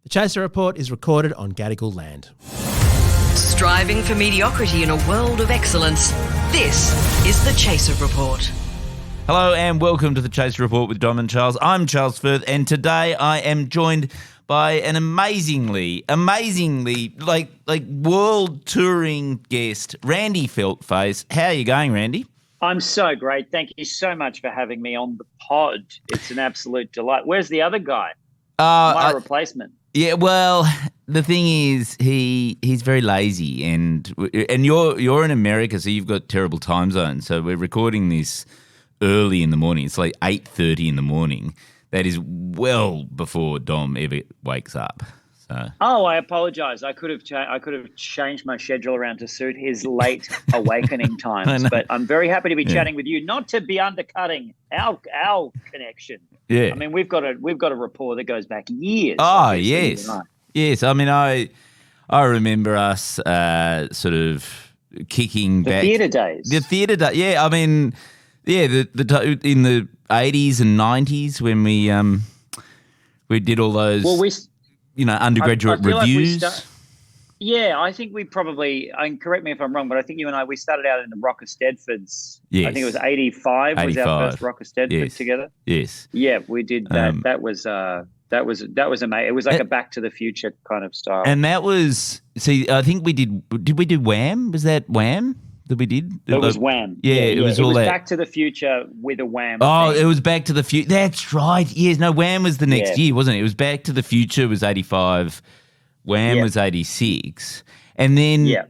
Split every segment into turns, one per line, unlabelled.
The Chaser Report is recorded on Gadigal land.
Striving for mediocrity in a world of excellence. This is the Chaser Report.
Hello and welcome to the Chaser Report with Dom and Charles. I'm Charles Firth, and today I am joined by an amazingly, like world touring guest, Randy Feltface. How are you going, Randy?
I'm so great. Thank you so much for having me on the pod. It's an absolute delight. Where's the other guy? My replacement.
Yeah, well, the thing is, he's very lazy, and you're in America, so you've got terrible time zones. So we're recording this early in the morning. It's like 8:30 in the morning. That is well before Dom ever wakes up. So.
Oh, I apologise. I could have changed my schedule around to suit his late awakening times. But I'm very happy to be chatting with you, not to be undercutting our connection.
Yeah,
I mean we've got a rapport that goes back years.
Oh yes, yes. I mean I remember us sort of kicking back
the theatre days.
The theatre days. Yeah, I mean, yeah, the in the 80s and 90s when we did all those.
Well,
undergraduate reviews.
I think we probably, and correct me if I'm wrong, but I think you and I started out in the Rock of Stedfords.
Yes.
I think it was 85 was our first Rock of Stedford together.
Yes.
Yeah, we did that. That was amazing. It was like a Back to the Future kind of style.
And that was, I think we did we do Wham? Was that Wham that we did?
It was Wham.
Yeah, it was all that.
Back to the Future with a Wham.
Oh, it was Back to the Future. That's right. Yes, no, Wham was the next year, wasn't it? It was Back to the Future was 85. Wham was 86. And then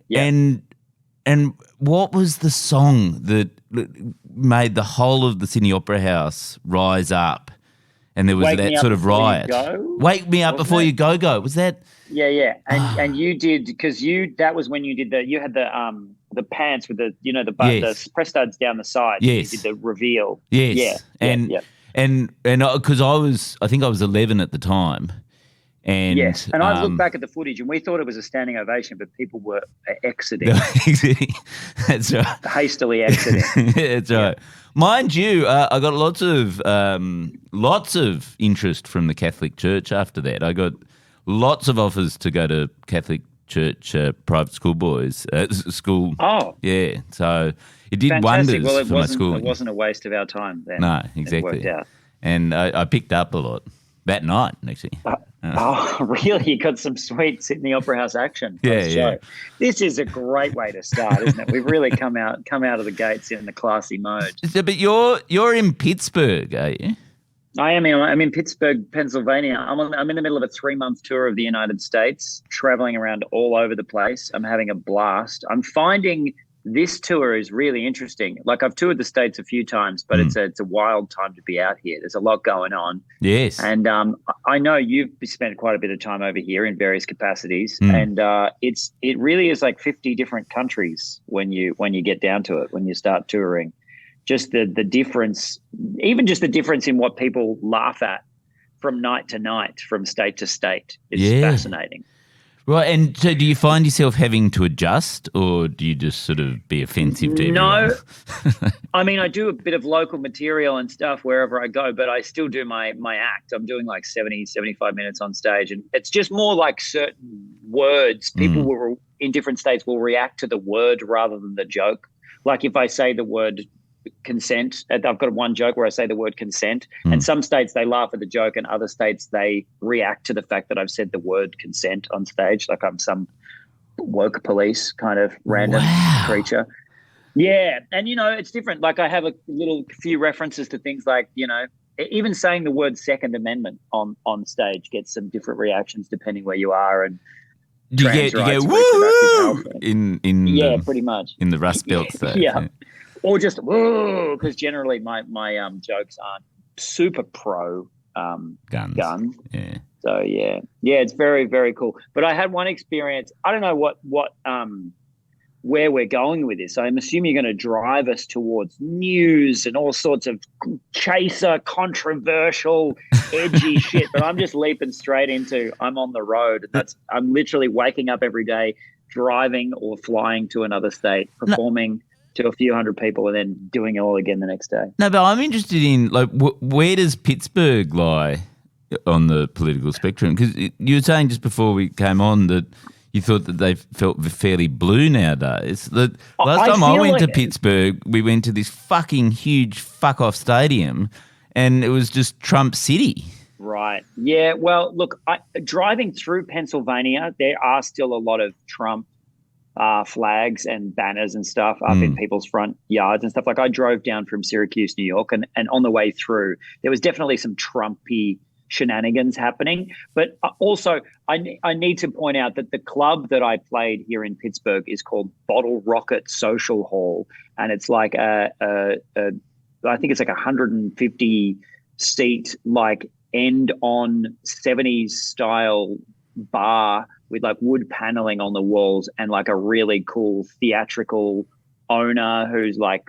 and what was the song that made the whole of the Sydney Opera House rise up? And there was that sort of riot. Wake Me Up Before You Go Go. Was that?
Yeah. And you did, because that was when you did you had the pants with the press studs down the side.
Yes.
You did the reveal.
Yes. And because I think I was 11 at the time. And
yes, and I looked back at the footage, and we thought it was a standing ovation, but people were exiting.
That's right.
Hastily exiting.
That's right. Mind you, I got lots of interest from the Catholic Church after that. I got lots of offers to go to Catholic Church private school school. Oh, yeah. So it did wonders for my school.
It wasn't a waste of our time then.
No, exactly.
It worked out.
And I picked up a lot that night, actually.
Oh, really? You got some sweet Sydney Opera House action.
Yeah.
This is a great way to start, isn't it? We've really come out of the gates in the classy mode.
But you're in Pittsburgh, are you?
I am. I'm in Pittsburgh, Pennsylvania. I'm in the middle of a 3-month tour of the United States, traveling around all over the place. I'm having a blast. I'm finding this tour is really interesting. Like, I've toured the States a few times, but it's a wild time to be out here. There's a lot going on.
Yes.
And I know you've spent quite a bit of time over here in various capacities, and it really is like 50 different countries when you get down to it, when you start touring. Just the difference, even just the difference in what people laugh at from night to night, from state to state, is fascinating.
Right, and so do you find yourself having to adjust, or do you just sort of be offensive to everyone?
No. I mean, I do a bit of local material and stuff wherever I go, but I still do my act. I'm doing like 70, 75 minutes on stage, and it's just more like certain words. People in different states will react to the word rather than the joke. Like if I say the word consent, I've got one joke where I say the word consent, and some states they laugh at the joke, and other states they react to the fact that I've said the word consent on stage, like I'm some woke police kind of random creature. Yeah, and it's different. Like I have a few references to things like, even saying the word Second Amendment on stage gets some different reactions depending where you are. And
you go woo in
pretty much
in the Rust Belt state.
Yeah. Or just whoa, because generally my jokes aren't super pro guns.
Yeah.
So yeah, it's very, very cool. But I had one experience. I don't know what where we're going with this. I'm assuming you're going to drive us towards news and all sorts of chaser, controversial, edgy shit. But I'm just leaping straight into I'm on the road. I'm literally waking up every day, driving or flying to another state, performing to a few hundred people, and then doing it all again the next day.
No, but I'm interested in, like, where does Pittsburgh lie on the political spectrum? Because you were saying just before we came on that you thought that they felt fairly blue nowadays. That last time I went to Pittsburgh, we went to this fucking huge fuck-off stadium and it was just Trump City.
Right. Yeah, well, look, driving through Pennsylvania, there are still a lot of Trump flags and banners and stuff up in people's front yards and stuff. Like I drove down from Syracuse, New York, and on the way through, there was definitely some Trumpy shenanigans happening. But also, I need to point out that the club that I played here in Pittsburgh is called Bottle Rocket Social Hall, and it's like I think it's like 150 seat, like end on 70s style bar with like wood paneling on the walls and like a really cool theatrical owner who's like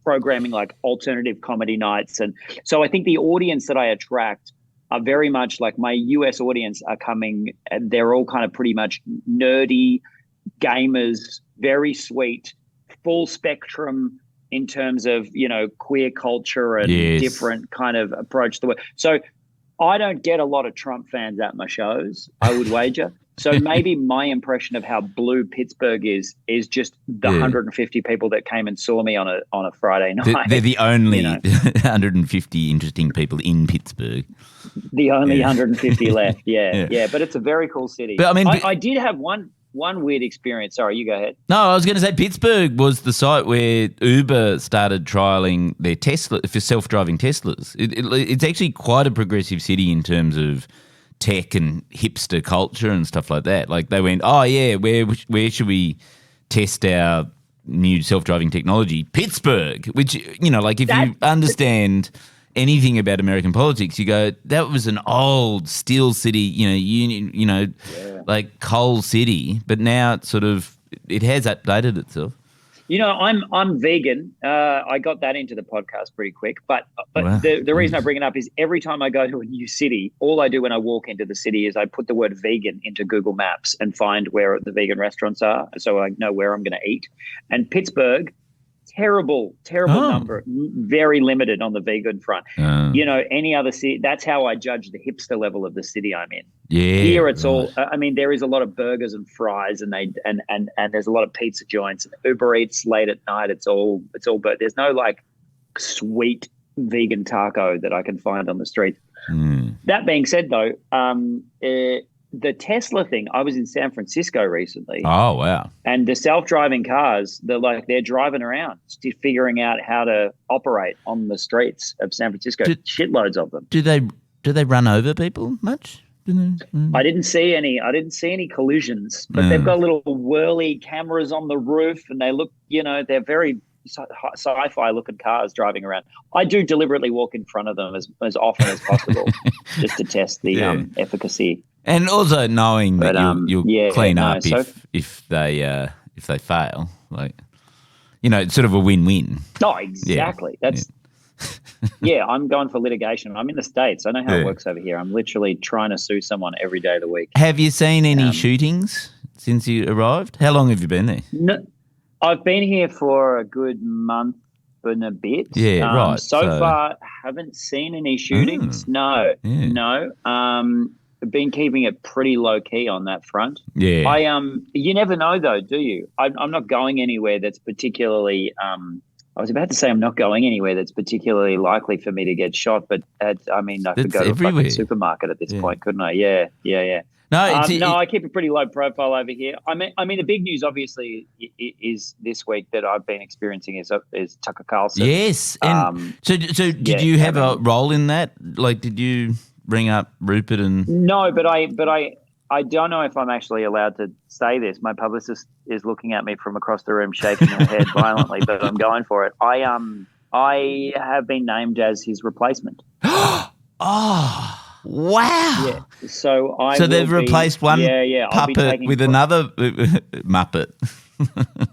programming like alternative comedy nights. And so I think the audience that I attract are very much like my US audience are coming, and they're all kind of pretty much nerdy gamers, very sweet, full spectrum in terms of, you know, queer culture and different kind of approach to the world. So I don't get a lot of Trump fans at my shows, I would wager. So maybe my impression of how blue Pittsburgh is just the 150 people that came and saw me on a Friday night.
They're the only 150 interesting people in Pittsburgh.
The only 150 left, yeah. But it's a very cool city.
But I mean,
I did have one weird experience. Sorry, you go ahead.
No, I was going to say Pittsburgh was the site where Uber started trialling their Tesla for self-driving Teslas. It's actually quite a progressive city in terms of tech and hipster culture and stuff like that. Like they went, oh yeah, where should we test our new self-driving technology? Pittsburgh, which, you know, like if you understand anything about American politics, you go, that was an old steel city, you know, like coal city, but now it's sort of, it has updated itself.
You know, I'm vegan. I got that into the podcast pretty quick. But
Wow.
the reason I bring it up is every time I go to a new city, all I do when I walk into the city is I put the word vegan into Google Maps and find where the vegan restaurants are, so I know where I'm going to eat. And Pittsburgh, terrible number, very limited on the vegan front. You know, any other city, that's how I judge the hipster level of the city I'm in.
Yeah,
here it's all. I mean, there is a lot of burgers and fries, and there's a lot of pizza joints and Uber Eats late at night. It's all. But there's no like sweet vegan taco that I can find on the street. That being said, though, the Tesla thing, I was in San Francisco recently.
Oh, wow.
And the self-driving cars, they're driving around, still figuring out how to operate on the streets of San Francisco. Shitloads of them.
Do they run over people much?
I didn't see any collisions, but they've got little whirly cameras on the roof, and they look, you know, they're very sci-fi looking cars driving around. I do deliberately walk in front of them as often as possible just to test the efficacy.
And also knowing that you'll clean up if they fail, like, you know, it's sort of a win-win.
Oh, exactly. I'm going for litigation. I'm in the States. I know how it works over here. I'm literally trying to sue someone every day of the week.
Have you seen any shootings since you arrived? How long have you been there?
No, I've been here for a good month and a bit.
Yeah, right.
So far, haven't seen any shootings. No. I've been keeping it pretty low key on that front.
Yeah.
You never know though, do you? I'm not going anywhere that's particularly. I was about to say I'm not going anywhere that's particularly likely for me to get shot, but I could go to a fucking supermarket at this point, couldn't I? Yeah. No, I keep a pretty low profile over here. I mean, the big news obviously is this week that I've been experiencing is Tucker Carlson.
Yes, and so did you have a role in that? Like, did you bring up Rupert and? No,
but I don't know if I'm actually allowed to say this. My publicist is looking at me from across the room, shaking her head violently, but I'm going for it. I have been named as his replacement.
Oh. Wow!
Yeah, so
they've replaced one puppet with another Muppet.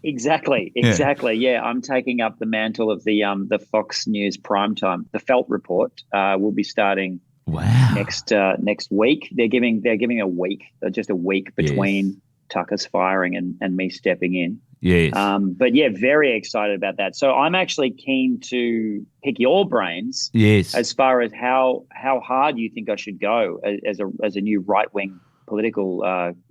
Exactly. Yeah, I'm taking up the mantle of the Fox News primetime. The Felt Report will be starting.
Wow!
Next week. They're giving a week, just a week between Tucker's firing and me stepping in.
Yes.
But yeah, very excited about that. So I'm actually keen to pick your brains.
Yes.
As far as how hard you think I should go as a new right wing political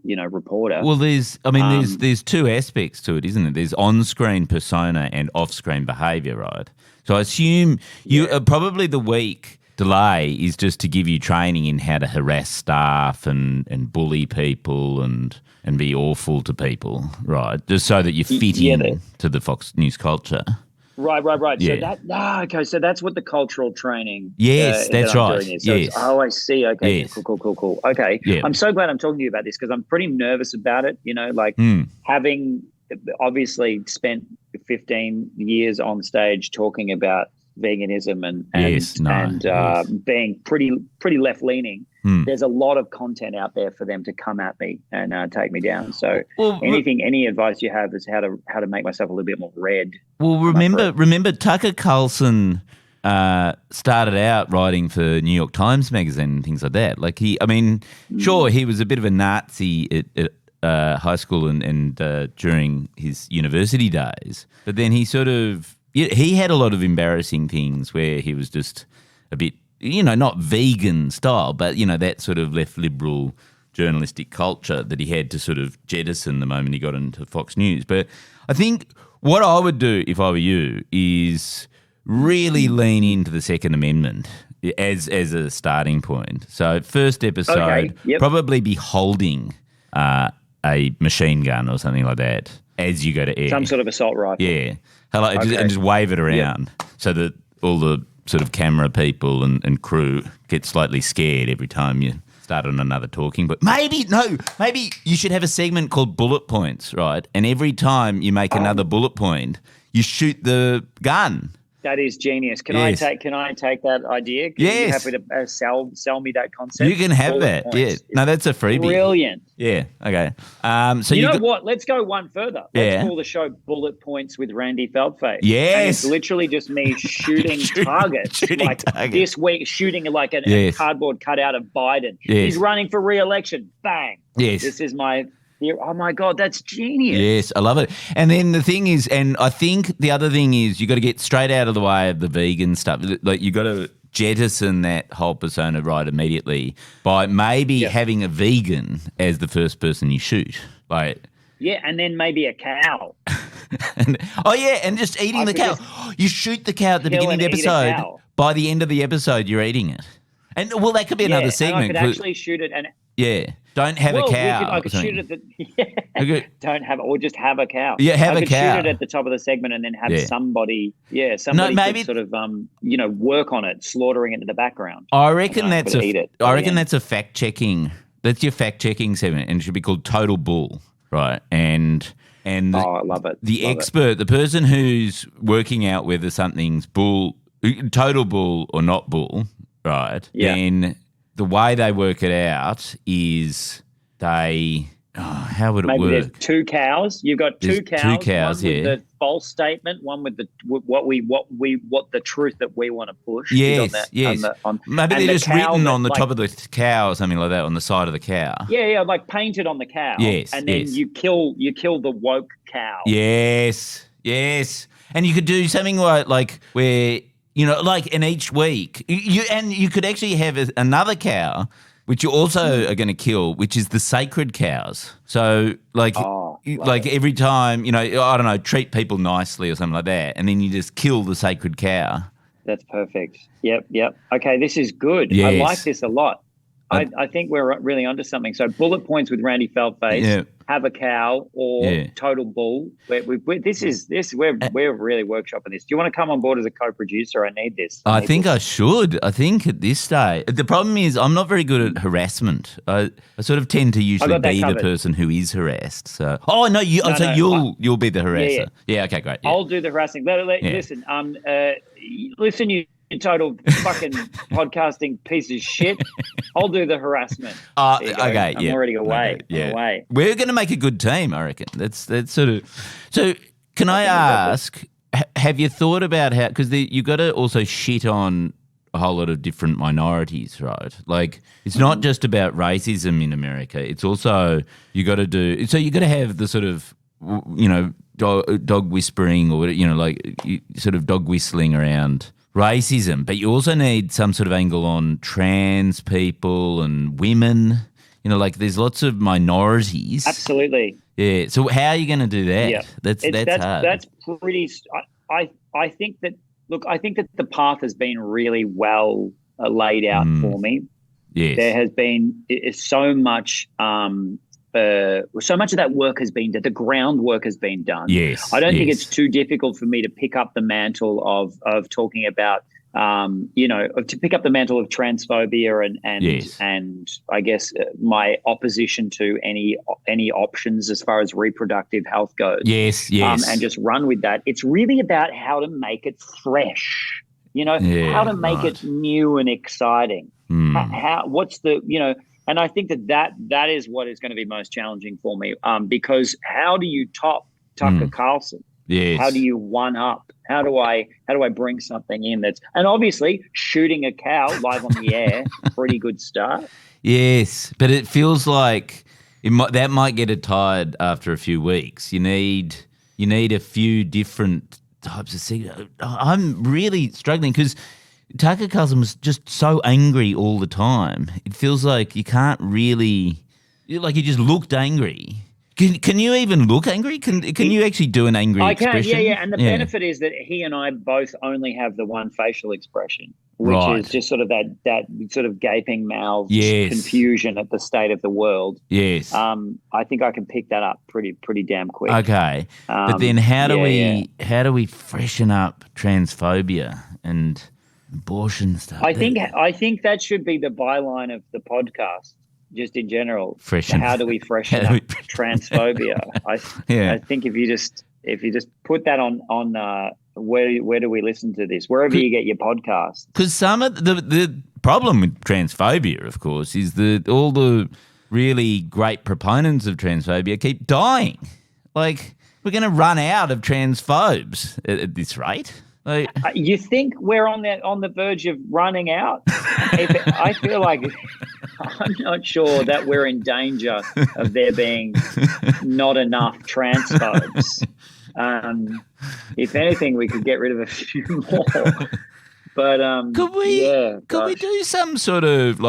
reporter.
Well, there's two aspects to it, isn't it? There's on-screen persona and off-screen behaviour, right? So I assume you probably the week delay is just to give you training in how to harass staff and bully people and be awful to people, right? Just so that you fit in to the Fox News culture.
Right.
Yeah.
So that's what the cultural training.
Yes, that's
that I'm
right.
doing is. So
yes.
I see. Okay.
Yes.
Cool. Okay.
Yeah.
I'm so glad I'm talking to you about this because I'm pretty nervous about it. Having obviously spent 15 years on stage talking about veganism and being pretty left leaning. There's a lot of content out there for them to come at me and take me down. So any advice you have is how to make myself a little bit more red.
Well, remember Tucker Carlson started out writing for New York Times Magazine and things like that. Like sure, he was a bit of a Nazi at high school and during his university days, but then he had a lot of embarrassing things where he was just a bit, not vegan style, but, that sort of left liberal journalistic culture that he had to sort of jettison the moment he got into Fox News. But I think what I would do if I were you is really lean into the Second Amendment as a starting point. So first episode, probably be holding a machine gun or something like that as you go to air.
Some sort of assault rifle.
Yeah. And just wave it around so that all the sort of camera people and crew get slightly scared every time you start on another talking. But maybe you should have a segment called Bullet Points, right? And every time you make another bullet point, you shoot the gun.
That is genius. Can I take that idea?
Yes.
Are you happy to sell me that concept?
You can have bullet that. Points. Yeah. No, that's a freebie.
Brilliant.
Yeah. Okay. So
you know what? Let's go one further. Let's call the show Bullet Points with Randy Feltface.
Yes.
And it's literally just me shooting targets. This week, shooting like a cardboard cutout of Biden.
Yes.
He's running for re-election. Bang.
Yes.
This is my... Oh, my God, that's genius.
Yes, I love it. And then the thing is, and I think the other thing is you got to get straight out of the way of the vegan stuff. Like you got to jettison that whole persona right immediately by maybe having a vegan as the first person you shoot.
And then maybe a cow.
and just eating the cow. You shoot the cow at the beginning of the episode. By the end of the episode, you're eating it. And, well, that could be another segment.
And I could actually shoot it and...
Yeah. Don't have a cow.
I could shoot it Don't have it, or just have a cow.
Yeah, have a cow.
I could shoot it at the top of the segment and then have somebody sort of work on it, slaughtering it in the background.
I reckon that's a fact checking. That's your fact checking segment, and it should be called Total Bull, right? And
I love it.
The person who's working out whether something's total bull or not bull, right?
Yeah.
Then the way they work it out is how would it work?
Maybe there's two cows. You've got two cows.
Two cows,
one with the false statement, one with the what the truth that we want to push.
Yes. Maybe they're just written on the top of the cow or something like that, on the side of the cow.
Yeah, like painted on the cow.
Yes.
And then you kill the woke cow.
Yes. And you could do something like where, like in each week, you could actually have another cow, which you also are going to kill, which is the sacred cows. So, every time, I don't know, treat people nicely or something like that, and then you just kill the sacred cow.
That's perfect. Yep. Okay, this is good.
Yes.
I like this a lot. I think we're really onto something. So bullet points with Randy Feltface, have a cow, or total bull. We're really workshopping this. Do you want to come on board as a co-producer? I need this.
I think I should. I think at this stage. The problem is I'm not very good at harassment. I sort of tend to usually be the person who is harassed. So you'll be the harasser. Yeah, okay, great. Yeah.
I'll do the harassing. Listen, listen, you total fucking podcasting piece of shit. I'll do the harassment.
Okay,
I'm already away.
Okay, yeah.
I'm away.
We're going to make a good team, I reckon. That's sort of. So, can I ask? Have you thought about how? Because you got to also shit on a whole lot of different minorities, right? Like, it's not just about racism in America. It's also you got to have the sort of, dog whispering or, sort of dog whistling around racism, but you also need some sort of angle on trans people and women. There's lots of minorities.
Absolutely.
Yeah. So how are you going to do that?
Yeah.
That's hard.
That's pretty. I think that. Look, I think that the path has been really well laid out for me.
Yes.
There has been so much. So much of that work has been done. The groundwork has been done.
Yes.
I don't think it's too difficult for me to pick up the mantle of talking about. To pick up the mantle of transphobia and I guess my opposition to any options as far as reproductive health goes.
Yes.
And just run with that. It's really about how to make it fresh. How to make it new and exciting. And I think that is what is going to be most challenging for me. Because how do you top Tucker Carlson?
Yes.
How do you one up? How do I bring something in and obviously shooting a cow live on the air, pretty good start.
Yes, but it feels like that might get it tired after a few weeks. You need a few different types of segments. I'm really struggling because Tucker Carlson was just so angry all the time. It feels like you can't really, he just looked angry. Can you even look angry? Can you actually do an angry expression?
I can, yeah. And the benefit is that he and I both only have the one facial expression, which is just sort of that sort of gaping mouth confusion at the state of the world.
Yes.
I think I can pick that up pretty damn quick.
Okay. But then how do we freshen up transphobia and abortion stuff?
I think that should be the byline of the podcast. Just in general, how do we freshen up transphobia? I think if you just put that on where do we listen to this? Wherever you get your podcast.
Because some of the problem with transphobia, of course, is that all the really great proponents of transphobia keep dying. Like, we're going to run out of transphobes at this rate.
You think we're on the verge of running out? I feel like I'm not sure that we're in danger of there being not enough transphobes. If anything, we could get rid of a few more. But could
we do some sort of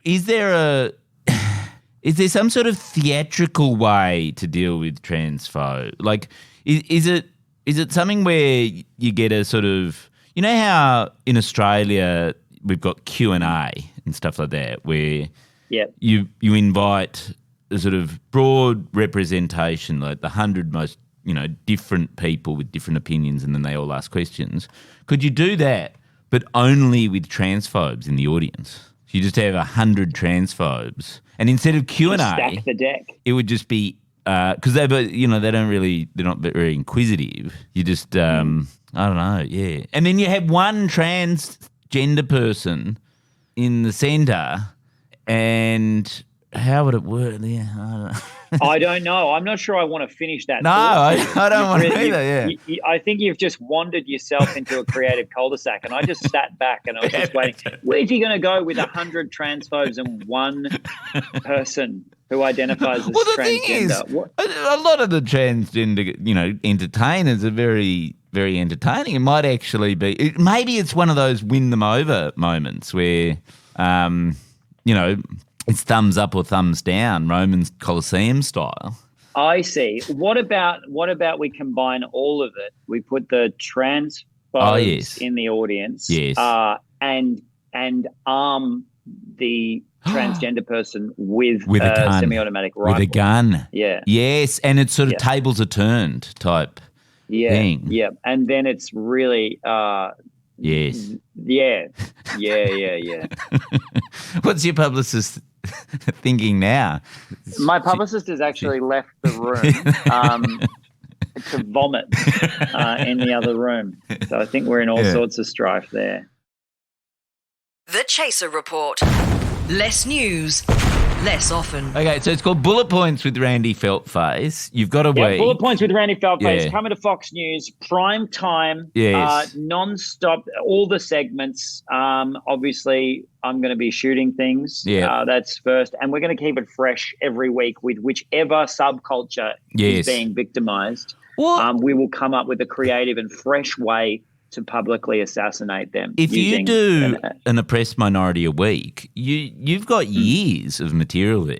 is there some sort of theatrical way to deal with transphobe? Is it something where you get a sort of, how in Australia we've got Q&A and stuff like that, where you invite a sort of broad representation, like the 100 most, different people with different opinions, and then they all ask questions. Could you do that, but only with transphobes in the audience? So you just have 100 transphobes, and instead of Q&A,
stack the deck.
It would just be because they're not very inquisitive. You just I don't know, yeah. And then you have one transgender person in the centre, and how would it work? Yeah, I don't know.
I don't know. I'm not sure I want to finish that.
No, I don't want to either, yeah.
I think you've just wandered yourself into a creative cul-de-sac, and I just sat back and I was just waiting. Where's he going to go with 100 transphobes and one person who identifies as transgender?
Well, the thing is, a lot of the transgender, entertainers are very, very entertaining. It might actually be, maybe it's one of those win them over moments where, it's thumbs up or thumbs down, Roman Colosseum style.
I see. What about we combine all of it? We put the transphobes in the audience, and arm the transgender person with a semi-automatic rifle.
With a gun.
Yeah.
Yes, and it's sort of tables are turned type thing.
Yeah, and then it's really
yes.
Yeah.
What's your publicist thinking now?
My publicist has actually left the room to vomit in the other room. So I think we're in all sorts of strife there.
The Chaser Report. Less news, less often.
Okay, so it's called Bullet Points with Randy Feltface. You've got a week.
Bullet Points with Randy Feltface, coming to Fox News, prime time, non-stop, all the segments. Obviously, I'm going to be shooting things. Yeah. That's first. And we're going to keep it fresh every week with whichever subculture is being victimized. We will come up with a creative and fresh way to publicly assassinate them.
If you do an oppressed minority a week, you've got years of material there.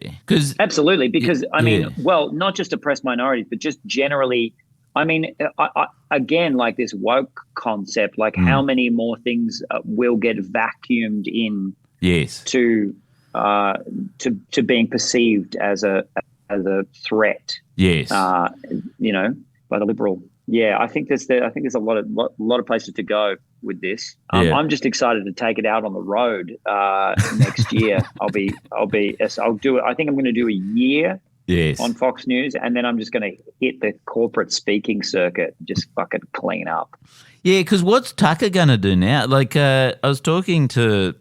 Absolutely, because, I mean, well, not just oppressed minorities, but just generally, I mean, again, like this woke concept, like how many more things will get vacuumed in to being perceived as a threat. Yes. You know, by the liberal. Yeah, I think there's a lot of places to go with this. I'm just excited to take it out on the road next year. I'll do it. I think I'm going to do a year on Fox News, and then I'm just going to hit the corporate speaking circuit, just fucking clean up.
Yeah, because what's Tucker going to do now? Like, I was talking to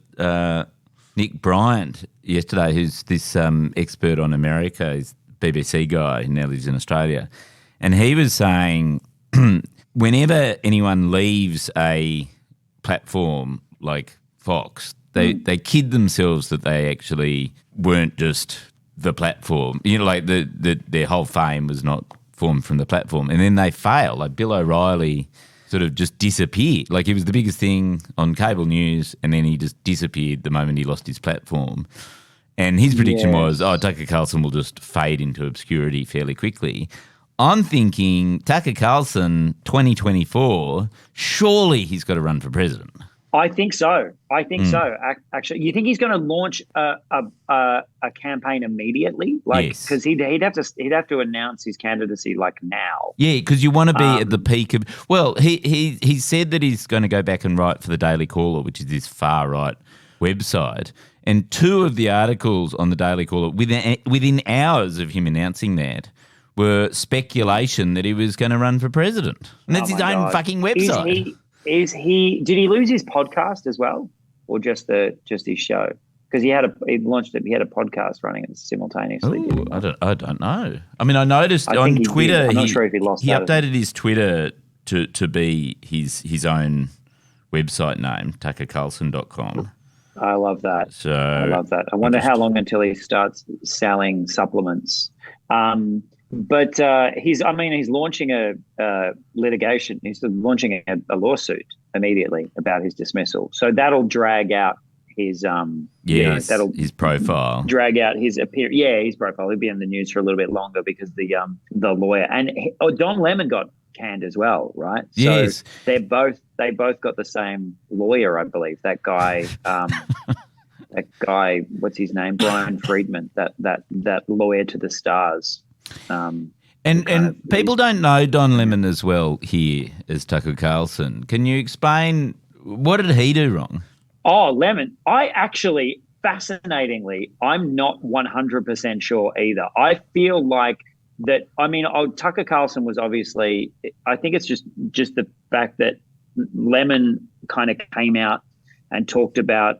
Nick Bryant yesterday, who's this expert on America. He's a BBC guy who now lives in Australia, and he was saying, whenever anyone leaves a platform like Fox, they kid themselves that they actually weren't just the platform. You know, like their whole fame was not formed from the platform. And then they fail. Like Bill O'Reilly sort of just disappeared. Like he was the biggest thing on cable news, and then he just disappeared the moment he lost his platform. And his prediction was, Tucker Carlson will just fade into obscurity fairly quickly. I'm thinking Tucker Carlson, 2024, surely he's got to run for president.
I think so. Actually, you think he's going to launch a campaign immediately? Like, because he'd have to announce his candidacy like now.
Yeah, because you want to be at the peak of. Well, he said that he's going to go back and write for the Daily Caller, which is this far right website. And two of the articles on the Daily Caller within hours of him announcing that were speculation that he was going to run for president. And that's his own fucking website.
Did he lose his podcast as well, or just his show? Because he had a podcast running simultaneously.
Ooh, I don't know. I mean, I noticed on Twitter.
I'm not sure if he lost.
He updated his Twitter to be his own website name, tuckercarlson.com.
I love that. I wonder how long until he starts selling supplements. But he's launching a litigation. He's launching a lawsuit immediately about his dismissal. So that'll drag out his
his profile.
Drag out his his profile. He'll be in the news for a little bit longer because the lawyer and Don Lemon got canned as well, right?
Yes.
So they both got the same lawyer, I believe. That guy. That guy. What's his name? Brian Friedman. That lawyer to the stars.
And people don't know Don Lemon as well here as Tucker Carlson. Can you explain what did he do wrong?
Oh, Lemon. I actually, fascinatingly, I'm not 100% sure either. I feel like that. I mean, Tucker Carlson was obviously. I think it's just the fact that Lemon kind of came out and talked about.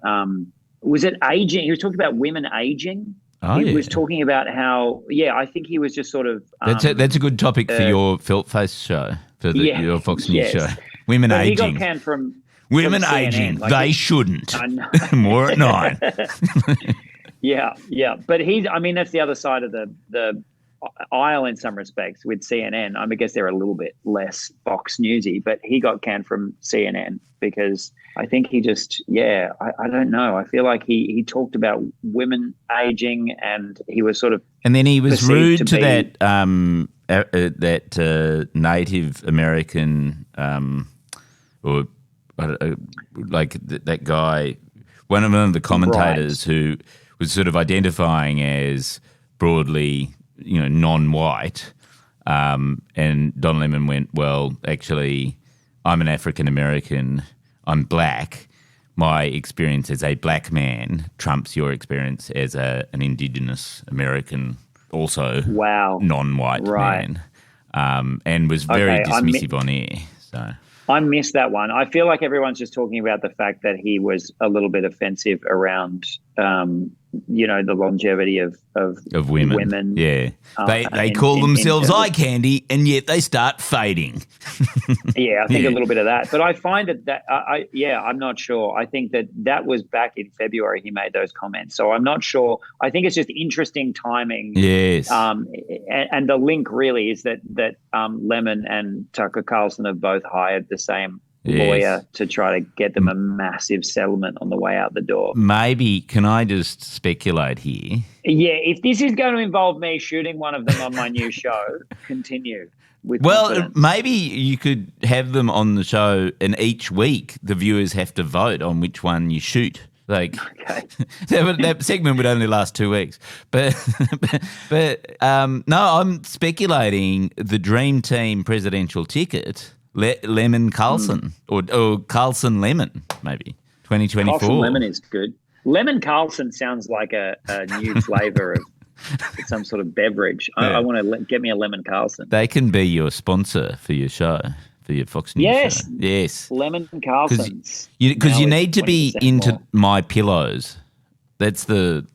Was it aging? He was talking about women aging. He was talking about how, I think he was just sort of...
That's a good topic for your Feltface show, for your Fox News show. Women aging. He got
canned from
women aging. Like they shouldn't. More at 9.
Yeah. But that's the other side of the aisle in some respects with CNN. I guess they're a little bit less Fox Newsy, but he got canned from CNN because I think he just, I don't know. I feel like he talked about women aging, and he was sort of,
and then he was rude to that Native American that guy, one of the commentators who was sort of identifying as broadly, non-white, and Don Lemon went, well, actually, I'm an African American. I'm black. My experience as a black man trumps your experience as an Indigenous American, also non-white man, and was very dismissive on air. So
I missed that one. I feel like everyone's just talking about the fact that he was a little bit offensive around the longevity of women.
Yeah, they call themselves eye candy, and yet they start fading.
Yeah, I think a little bit of that. But I find that I'm not sure. I think that was back in February he made those comments. So I'm not sure. I think it's just interesting timing.
Yes.
And the link really is that Lemon and Tucker Carlson have both hired the same lawyer to try to get them a massive settlement on the way out the door.
Maybe, can I just speculate here?
Yeah, if this is going to involve me shooting one of them on my new show, continue.
Maybe you could have them on the show, and each week the viewers have to vote on which one you shoot. Like, okay. that segment would only last 2 weeks. But no, I'm speculating the Dream Team presidential ticket. Lemon Carlson or Carlson Lemon, maybe 2024.
Carlson Lemon is good. Lemon Carlson sounds like a new flavor of some sort of beverage. I want to get me a Lemon Carlson.
They can be your sponsor for your show, for your Fox News show. Yes.
Lemon Carlsons.
Because you need to be into My Pillows. That's the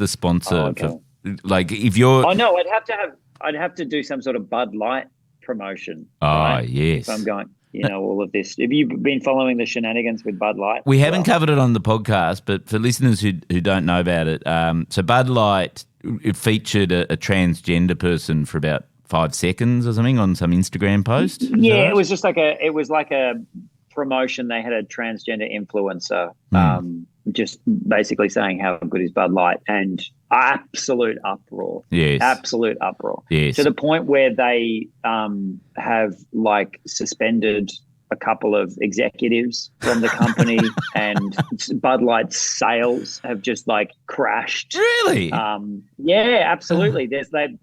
sponsor. For, like if you're.
Oh no, I'd have to do some sort of Bud Light promotion.
Oh, right? Yes.
So I'm going, all of this. Have you been following the shenanigans with Bud Light?
We haven't covered it on the podcast, but for listeners who don't know about it, so Bud Light, it featured a transgender person for about 5 seconds or something on some Instagram post.
Yeah, right? It was like a promotion. They had a transgender influencer just basically saying how good is Bud Light, and absolute uproar.
Yes.
Absolute uproar.
Yes.
To the point where they have like suspended a couple of executives from the company and Bud Light's sales have just like crashed.
Really?
Yeah, absolutely.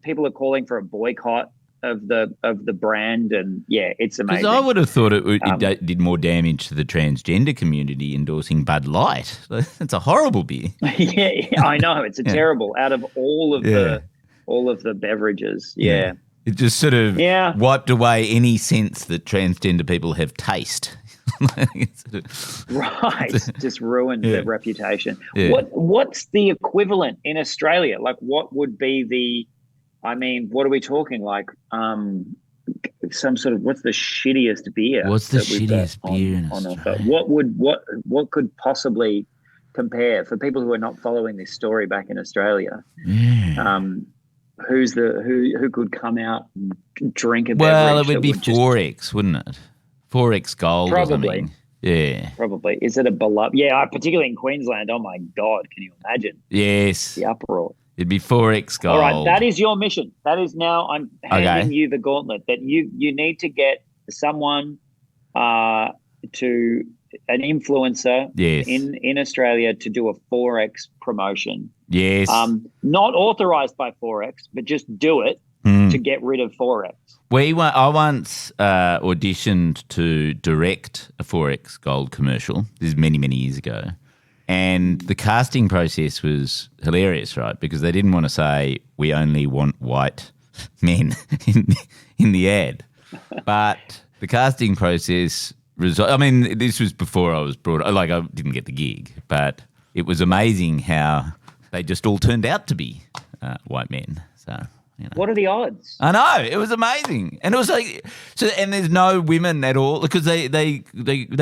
People are calling for a boycott of the brand, and it's amazing.
Because I would have thought it did more damage to the transgender community endorsing Bud Light. That's a horrible beer.
Yeah, I know. It's terrible. Out of all of the beverages, It
just sort of wiped away any sense that transgender people have taste.
Right. Just ruined their reputation. Yeah. What's the equivalent in Australia? Like, what would be what are we talking? Like, some sort of, what's the shittiest beer?
What's the shittiest beer in Australia?
What could possibly compare for people who are not following this story back in Australia?
Yeah.
Who could come out and drink a beverage?
Well, it would be 4X, wouldn't it? 4X Gold.
Probably.
Or something. Yeah.
Probably. Is it a beloved? Yeah, particularly in Queensland. Oh my God, can you imagine?
Yes.
The uproar.
It'd be 4X Gold.
All right, that is your mission. That is now, I'm handing you the gauntlet that you need to get someone to an influencer in Australia to do a 4X promotion.
Yes.
Not authorized by 4X, but just do it to get rid of 4X.
I once auditioned to direct a 4X Gold commercial. This is many, many years ago. And the casting process was hilarious, right? Because they didn't want to say, we only want white men in the ad. But the casting process, this was before I was brought, like I didn't get the gig, but it was amazing how they just all turned out to be white men. So,
What are the odds?
I know, it was amazing. And it was like, and there's no women at all, because they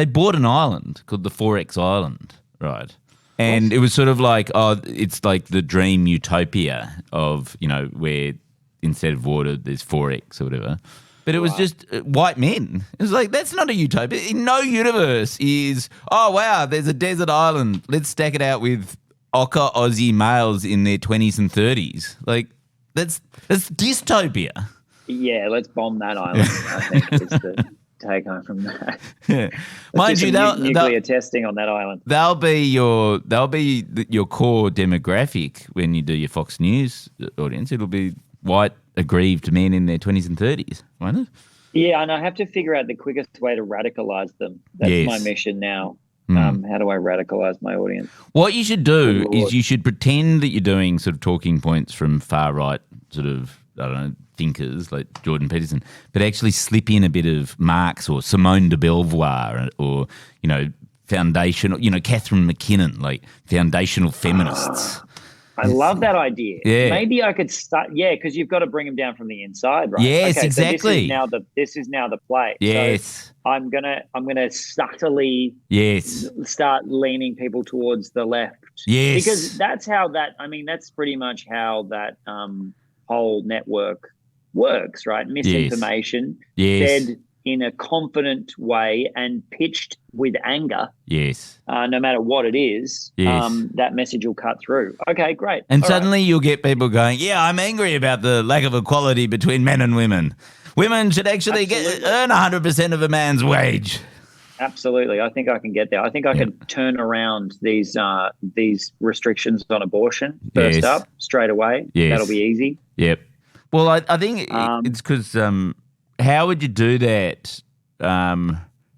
bought an island called the 4X Island. Right. And it was sort of like, it's like the dream utopia of, where instead of water, there's 4X or whatever. But it was just white men. It was like, that's not a utopia. In no universe is, there's a desert island. Let's stack it out with ochre Aussie males in their 20s and 30s. Like, that's dystopia.
Yeah, let's bomb that island. I think it's the take home from that.
Yeah. Mind you,
nuclear testing on that island.
They'll be your core demographic when you do your Fox News audience. It'll be white aggrieved men in their 20s and 30s, won't it?
Yeah, and I have to figure out the quickest way to radicalize them. That's my mission now. How do I radicalize my audience?
What you should do is you should pretend that you're doing sort of talking points from far right sort of, I don't know, thinkers like Jordan Peterson, but actually slip in a bit of Marx or Simone de Beauvoir or foundational, Catherine McKinnon, like foundational feminists.
I love that idea.
Yeah.
Maybe I could start. Yeah, because you've got to bring them down from the inside, right?
Yes,
okay,
exactly.
So this is now the play.
Yes.
So I'm gonna subtly start leaning people towards the left.
Yes.
Because that's pretty much how that whole network works, right? Misinformation fed in a confident way and pitched with anger.
Yes.
No matter what it is, that message will cut through. Okay, great.
And suddenly you'll get people going, yeah, I'm angry about the lack of equality between men and women. Women should actually earn 100% of a man's wage.
Absolutely. I think I can get there. I think I can turn around these restrictions on abortion first up straight away.
Yes.
That'll be easy.
Yep. Well, I think it's because how would you do that?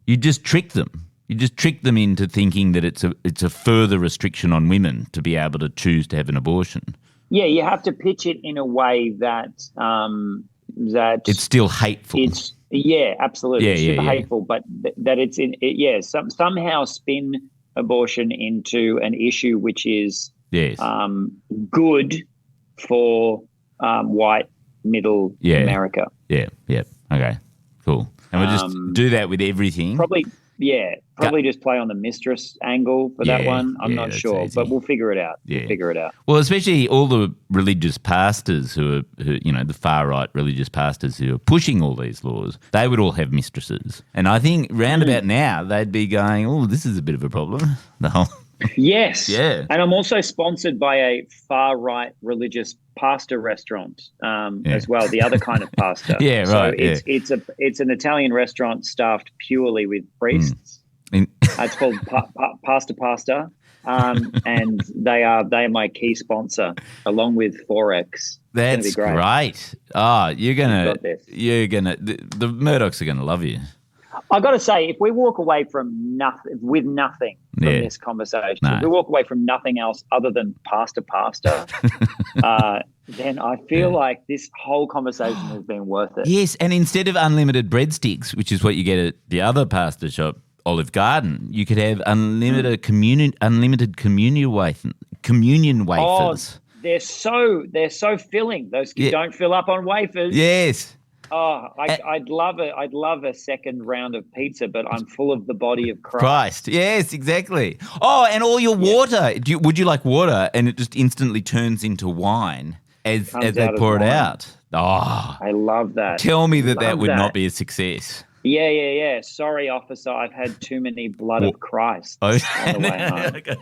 You just trick them. You just trick them into thinking that it's a further restriction on women to be able to choose to have an abortion.
Yeah, you have to pitch it in a way that
it's still hateful.
Absolutely. It's super hateful, but that it's somehow spin abortion into an issue which is good for white middle America.
Yeah. Okay. Cool. And we'll just do that with everything.
Probably just play on the mistress angle for that one. I'm not sure, but we'll figure it out.
Yeah.
We'll figure it out.
Well, especially all the religious pastors who the far right religious pastors who are pushing all these laws, they would all have mistresses. And I think round about now they'd be going, oh, this is a bit of a problem. The whole
Yes.
Yeah.
And I'm also sponsored by a far right religious pasta restaurant as well. The other kind of pasta.
Yeah, right.
So it's an Italian restaurant staffed purely with priests. It's called Pasta, and they are my key sponsor along with Forex.
That's great. Oh, the Murdochs are gonna love you.
I got to say, if we walk away from nothing from this conversation, if we walk away from nothing else other than pasta, then I feel like this whole conversation has been worth it.
Yes, and instead of unlimited breadsticks, which is what you get at the other pasta shop, Olive Garden, you could have unlimited communion wafers.
Oh, they're so filling. Those don't fill up on wafers.
Yes.
Oh, I'd love it. I'd love a second round of pizza, but I'm full of the body of Christ.
Yes, exactly. Oh, and all your water. Would you like water? And it just instantly turns into wine as they pour it out. Oh,
I love that.
Tell me that would not be a success.
Yeah. Sorry, officer. I've had too many blood of Christ on the way home.
Okay.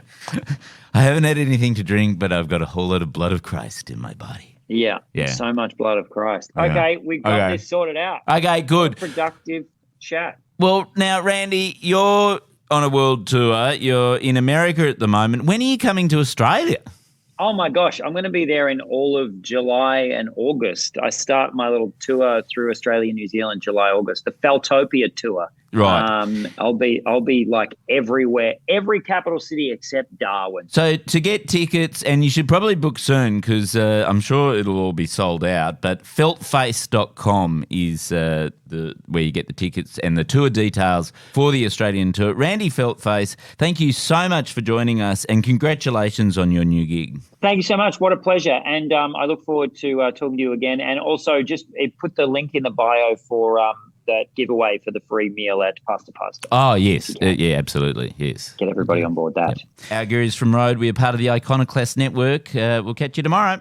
I haven't had anything to drink, but I've got a whole lot of blood of Christ in my body.
Yeah. So much blood of Christ. Okay, we got this sorted out.
Okay, good.
Productive chat.
Well, now, Randy, you're on a world tour. You're in America at the moment. When are you coming to Australia?
Oh, my gosh. I'm going to be there in all of July and August. I start my little tour through Australia, New Zealand, July, August, the Feltopia tour.
Right.
I'll be like everywhere, every capital city except Darwin.
So to get tickets, and you should probably book soon because I'm sure it'll all be sold out, but feltface.com is where you get the tickets and the tour details for the Australian tour. Randy Feltface, thank you so much for joining us and congratulations on your new gig.
Thank you so much. What a pleasure. And I look forward to talking to you again. And also just put the link in the bio for that giveaway for the free meal at Pasta.
Oh, yes. Yeah, absolutely. Yes.
Get everybody on board that.
Yep. Our Gurus from Road, we are part of the Iconoclast Network. We'll catch you tomorrow.